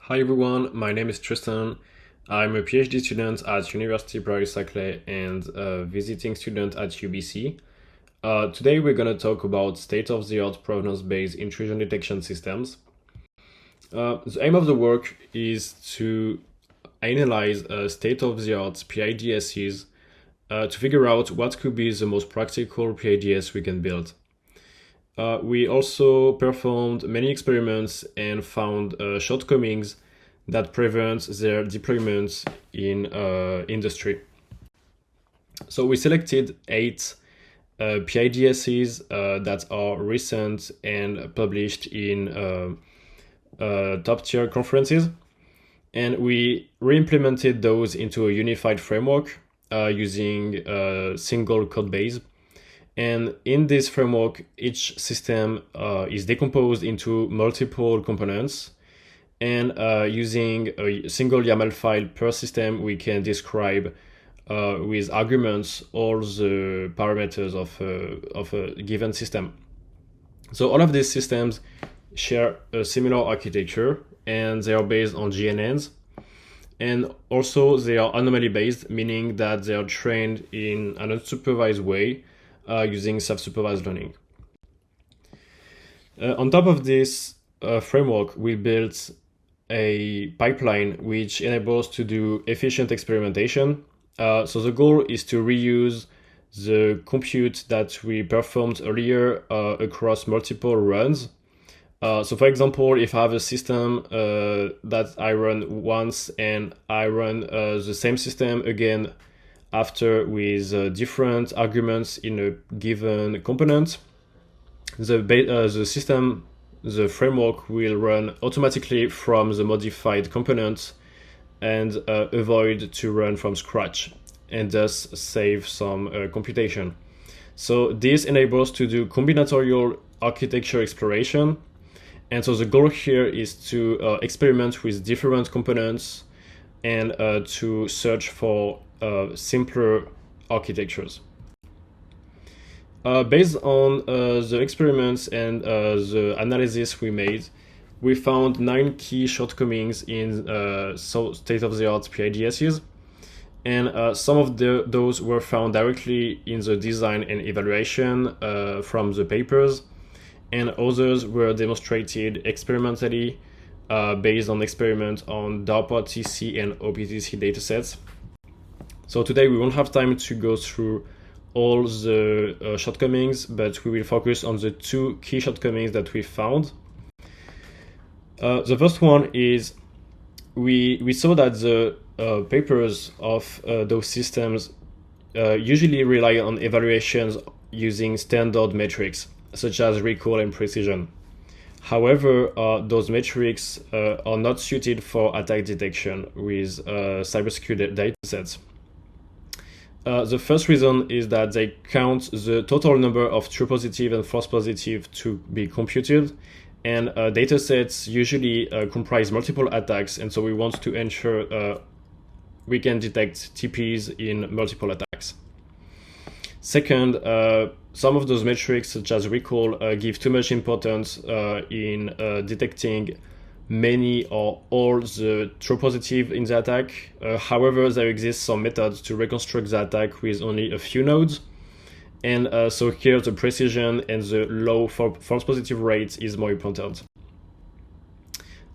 Hi everyone, my name is Tristan. I'm a PhD student at Université Paris-Saclay and a visiting student at UBC. Today we're going to talk about state-of-the-art provenance-based intrusion detection systems. The aim of the work is to analyze state-of-the-art PIDSs to figure out what could be the most practical PIDS we can build. We also performed many experiments and found shortcomings that prevent their deployment in industry. So we selected 8 PIDSs that are recent and published in top-tier conferences, and we re-implemented those into a unified framework using a single code base. And in this framework, each system is decomposed into multiple components. And using a single YAML file per system, we can describe with arguments all the parameters of a given system. So all of these systems share a similar architecture, and they are based on GNNs. And also they are anomaly based, meaning that they are trained in an unsupervised way, using self-supervised learning. On top of this framework, we built a pipeline which enables to do efficient experimentation. So the goal is to reuse the compute that we performed earlier across multiple runs. So for example, if I have a system that I run once and I run the same system again after with different arguments in a given component, the system, the framework will run automatically from the modified component and avoid to run from scratch, and thus save some computation. So this enables to do combinatorial architecture exploration. And so the goal here is to experiment with different components and to search for simpler architectures. Based on the experiments and the analysis we made, we found 9 key shortcomings in state-of-the-art PIDSs, and some of those were found directly in the design and evaluation from the papers, and others were demonstrated experimentally based on experiment on DARPA TC and OPTC datasets. So today we won't have time to go through all the shortcomings, but we will focus on the 2 key shortcomings that we found. The first one is we saw that the papers of those systems usually rely on evaluations using standard metrics, such as recall and precision. However, those metrics are not suited for attack detection with cybersecurity datasets. The first reason is that they count the total number of true positive and false positive to be computed, and datasets usually comprise multiple attacks, and so we want to ensure we can detect TPs in multiple attacks. Second, some of those metrics, such as recall, give too much importance in detecting many or all the true positive in the attack. However, there exists some methods to reconstruct the attack with only a few nodes. And so here the precision and the low false positive rate is more important.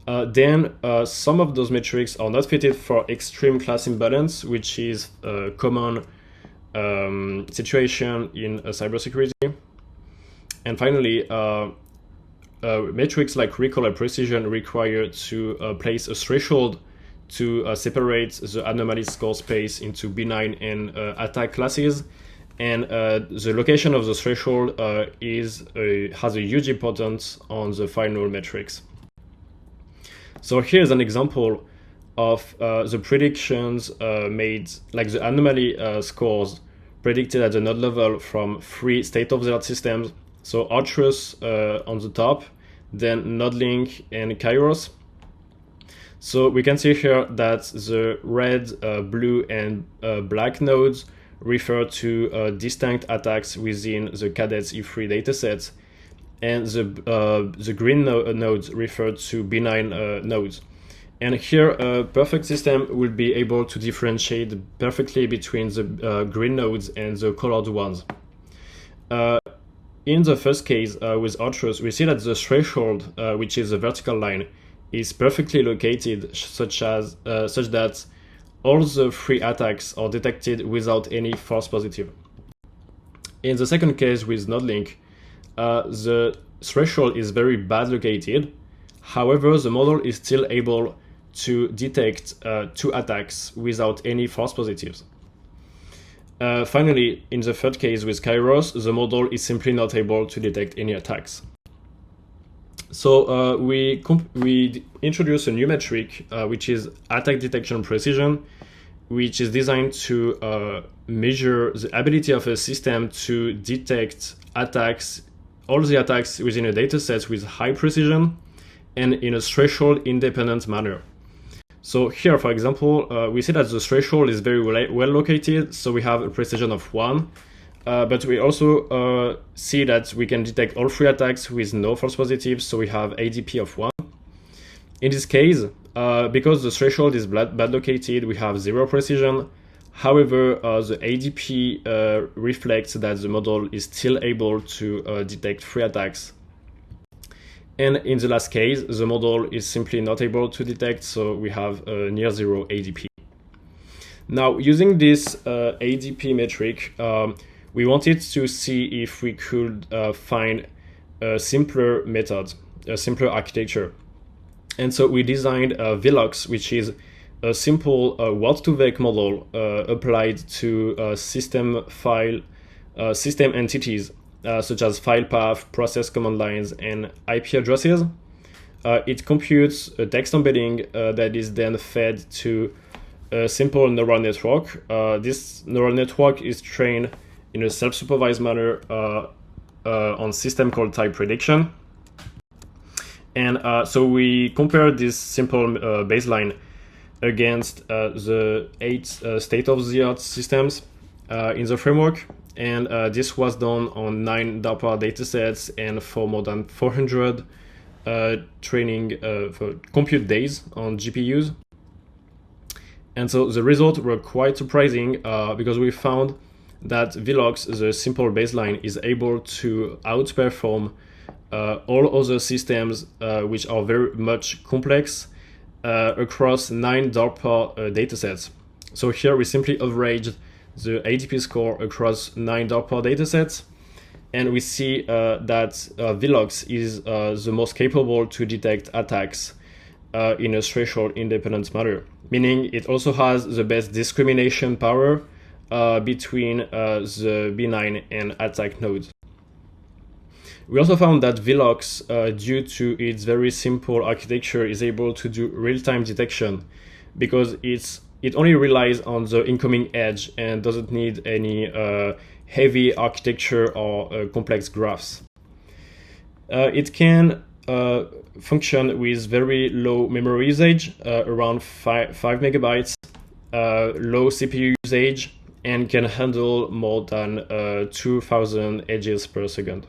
Then some of those metrics are not fitted for extreme class imbalance, which is a common situation in cybersecurity. And finally, metrics like recall and precision require to place a threshold to separate the anomaly score space into benign and attack classes, and the location of the threshold has a huge importance on the final metrics. So here's an example of the predictions made, like the anomaly scores predicted at the node level from 3 state-of-the-art systems. So Artrus on the top, then NodeLink and Kairos. So we can see here that the red, blue, and black nodes refer to distinct attacks within the Cadets E3 datasets, and the green nodes refer to benign nodes. And here, a perfect system will be able to differentiate perfectly between the green nodes and the colored ones. In the first case, with Archers, we see that the threshold, which is a vertical line, is perfectly located such that all the free attacks are detected without any false positive. In the second case with NodeLink, the threshold is very bad located. However, the model is still able to detect 2 attacks without any false positives. Finally, in the third case with Kairos, the model is simply not able to detect any attacks. So we introduce a new metric, which is attack detection precision, which is designed to measure the ability of a system to detect attacks, all the attacks within a dataset with high precision and in a threshold independent manner. So here, for example, we see that the threshold is very well located, so we have a precision of 1, but we also see that we can detect all 3 attacks with no false positives, so we have ADP of 1. In this case, because the threshold is bad located, we have 0 precision. However, the ADP reflects that the model is still able to detect 3 attacks. And in the last case, the model is simply not able to detect, so we have near 0 ADP. Now, using this ADP metric, we wanted to see if we could find a simpler method, a simpler architecture. And so we designed Velox, which is a simple word-to-vec model applied to system entities, such as file path, process command lines, and IP addresses. It computes a text embedding that is then fed to a simple neural network. This neural network is trained in a self-supervised manner on system call type prediction. And so we compared this simple baseline against the 8 state-of-the-art systems in the framework. And this was done on 9 DARPA datasets and for more than 400 training for compute days on GPUs. And so the results were quite surprising because we found that Velox, the simple baseline, is able to outperform all other systems which are very much complex across 9 DARPA datasets. So here we simply averaged the ADP score across 9 DARPA datasets, and we see that Velox is the most capable to detect attacks in a threshold independent manner, meaning it also has the best discrimination power between the benign and attack nodes. We also found that Velox, due to its very simple architecture, is able to do real-time detection because it only relies on the incoming edge and doesn't need any heavy architecture or complex graphs. It can function with very low memory usage, around 5 megabytes, low CPU usage, and can handle more than 2,000 edges per second.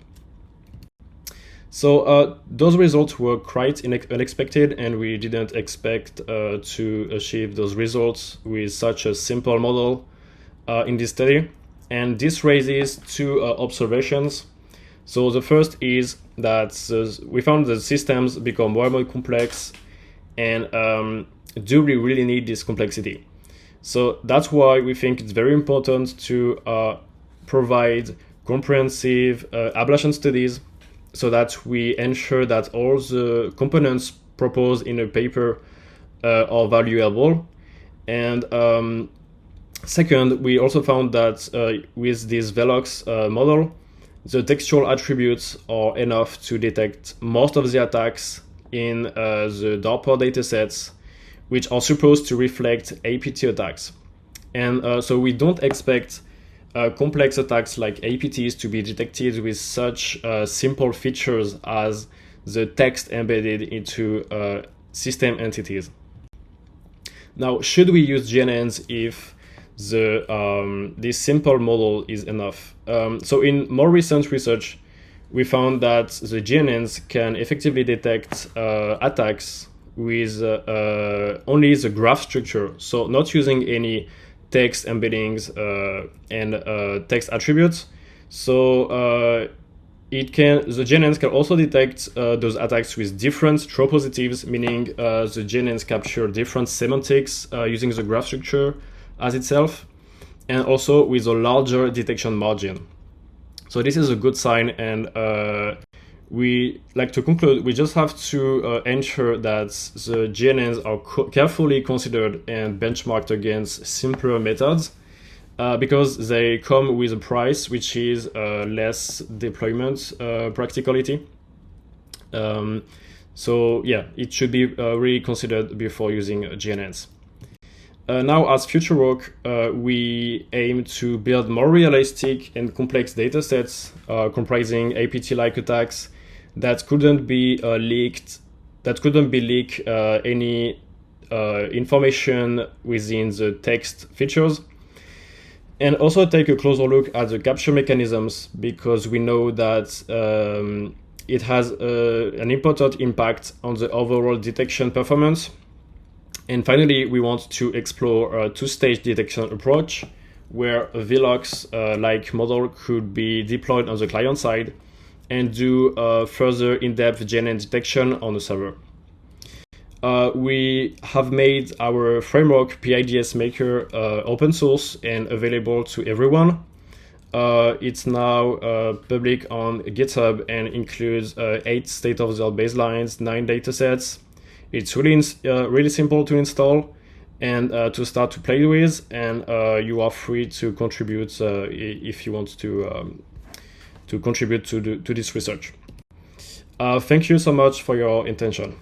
So those results were quite unexpected, and we didn't expect to achieve those results with such a simple model in this study. And this raises 2 observations. So the first is that we found that systems become more and more complex, and do we really need this complexity? So that's why we think it's very important to provide comprehensive ablation studies so that we ensure that all the components proposed in a paper are valuable. And second, we also found that with this Velox model, the textual attributes are enough to detect most of the attacks in the DARPA datasets, which are supposed to reflect APT attacks. And so we don't expect complex attacks like APTs to be detected with such simple features as the text embedded into system entities. Now, should we use GNNs if this simple model is enough? So in more recent research, we found that the GNNs can effectively detect attacks with only the graph structure, so not using any text embeddings and text attributes. So the GNNs can also detect those attacks with different true positives, meaning the GNNs capture different semantics using the graph structure as itself, and also with a larger detection margin. So this is a good sign, and we like to conclude, we just have to ensure that the GNNs are carefully considered and benchmarked against simpler methods, because they come with a price which is less deployment practicality. So yeah, it should be really considered before using GNNs. Now, as future work, we aim to build more realistic and complex datasets comprising APT-like attacks that couldn't be leaked any information within the text features, and also take a closer look at the capture mechanisms, because we know that it has an important impact on the overall detection performance. And finally, we want to explore a two-stage detection approach, where a VLOX-like model could be deployed on the client side and do further in-depth GNN detection on the server. We have made our framework PIDS Maker open source and available to everyone. It's now public on GitHub and includes 8 state-of-the-art baselines, 9 datasets. It's really simple to install and to start to play with, and you are free to contribute if you want to contribute to this research. Thank you so much for your attention.